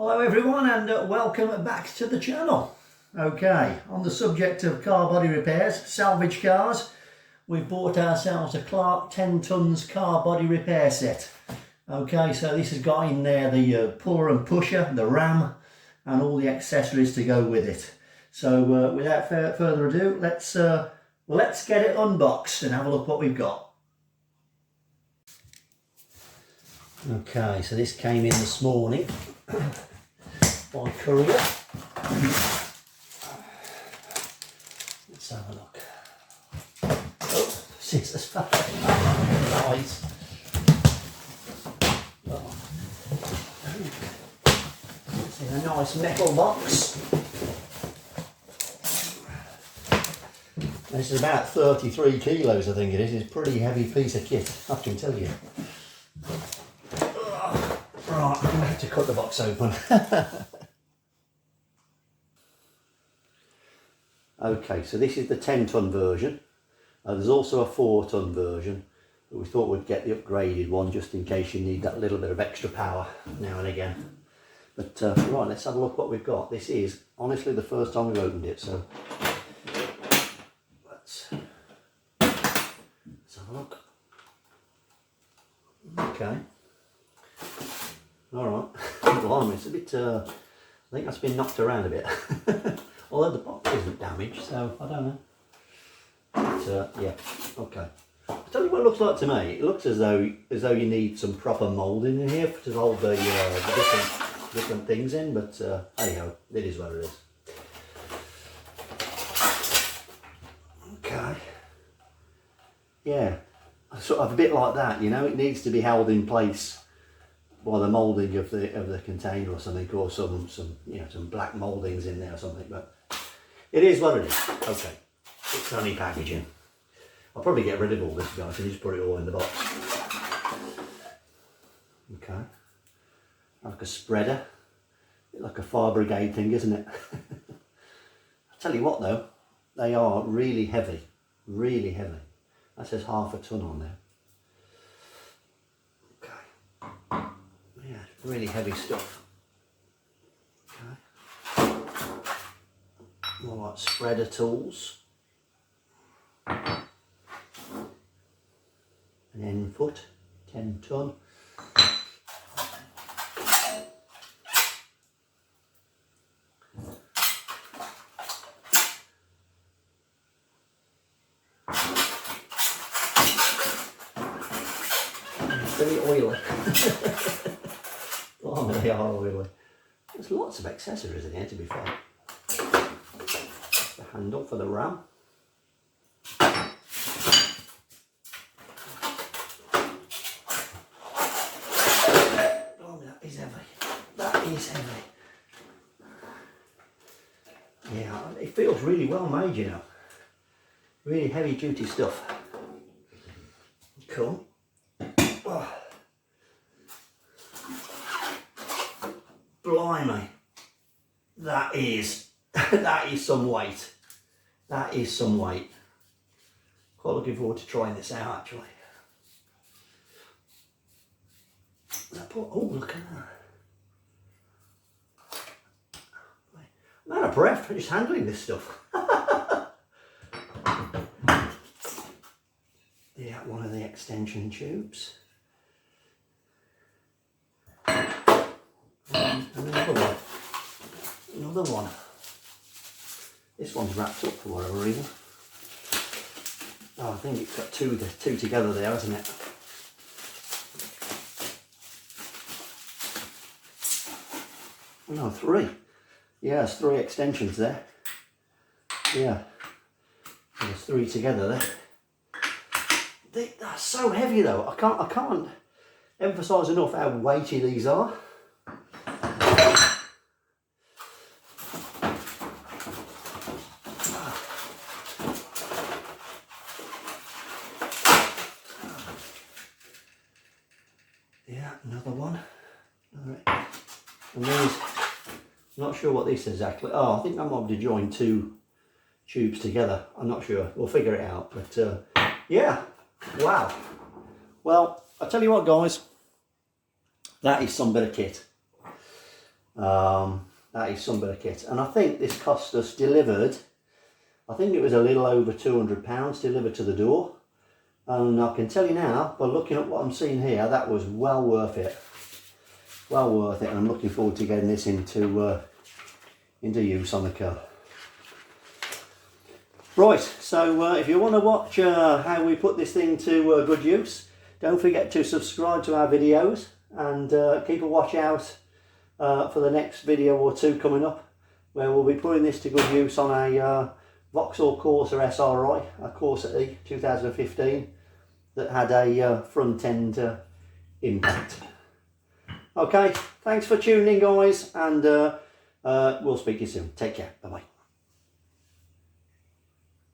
Hello everyone and welcome back to the channel. Okay, on the subject of car body repairs, salvage cars, we've bought ourselves a Clarke 10 tons car body repair set. Okay, so this has got in there the puller and pusher, the ram and all the accessories to go with it. So without further ado, let's get it unboxed and have a look what we've got. Okay, so this came in this morning by courier. Let's have a look. Oh, scissors fell. Nice. Oh. It's in a nice metal box. This is about 33 kilos, I think it is. It's a pretty heavy piece of kit, I can tell you. Right, I'm going to have to cut the box open. Okay, so this is the 10 ton version. There's also a 4 ton version, but we thought we'd get the upgraded one just in case you need that little bit of extra power now and again. But right, let's have a look what we've got. This is honestly the first time we've opened it, so let's have a look. Okay. Alright, blimey, it's a bit, I think that's been knocked around a bit. Although the box isn't damaged, so I don't know. But yeah, okay. I'll tell you what it looks like to me. It looks as though you need some proper moulding in here to hold the different things in, but hey ho, it is what it is. Okay. Yeah, sort of a bit like that, you know, it needs to be held in place by the moulding of the container or something, or some you know, some black mouldings in there or something, but it is what it is. Okay, it's only packaging. I'll probably get rid of all this, guys, and just put it all in the box. Okay, like a spreader, like a fire brigade thing, isn't it? I'll tell you what though, they are really heavy, really heavy. That says half a ton on there. Yeah, really heavy stuff. Okay. More like spreader tools. An end foot, 10 ton. It's very oily. Oh, they are oily. There's lots of accessories in here, to be fair. The handle for the ram. Oh, that is heavy. That is heavy. Yeah, it feels really well made, you know. Really heavy duty stuff. Cool. Oh. Blimey, that is some weight. That is some weight. Quite looking forward to trying this out actually. Oh, look at that. I'm out of breath just handling this stuff. Yeah, one of the extension tubes. Another one. This one's wrapped up for whatever reason. Oh, I think it's got two together there, hasn't it? No, 3. Yeah, there's 3 extensions there. Yeah, there's 3 together there. That's so heavy though. I can't emphasise enough how weighty these are. Yeah, another one. All right. And these, I'm not sure what this is exactly. Oh, I think I might have to join 2 tubes together. I'm not sure. We'll figure it out. But yeah, wow. Well, I'll tell you what, guys. That is some bit of kit. That is some bit of kit, and I think this cost us delivered, I think it was a little over £200 delivered to the door. And I can tell you now, by looking at what I'm seeing here, that was well worth it. Well worth it, and I'm looking forward to getting this into use on the car. Right, so if you want to watch how we put this thing to good use, don't forget to subscribe to our videos, and keep a watch out for the next video or two coming up, where we'll be putting this to good use on a Vauxhall Corsa SRI, a Corsa E 2015 that had a front end impact. Okay, thanks for tuning in, guys, and we'll speak to you soon. Take care. Bye bye.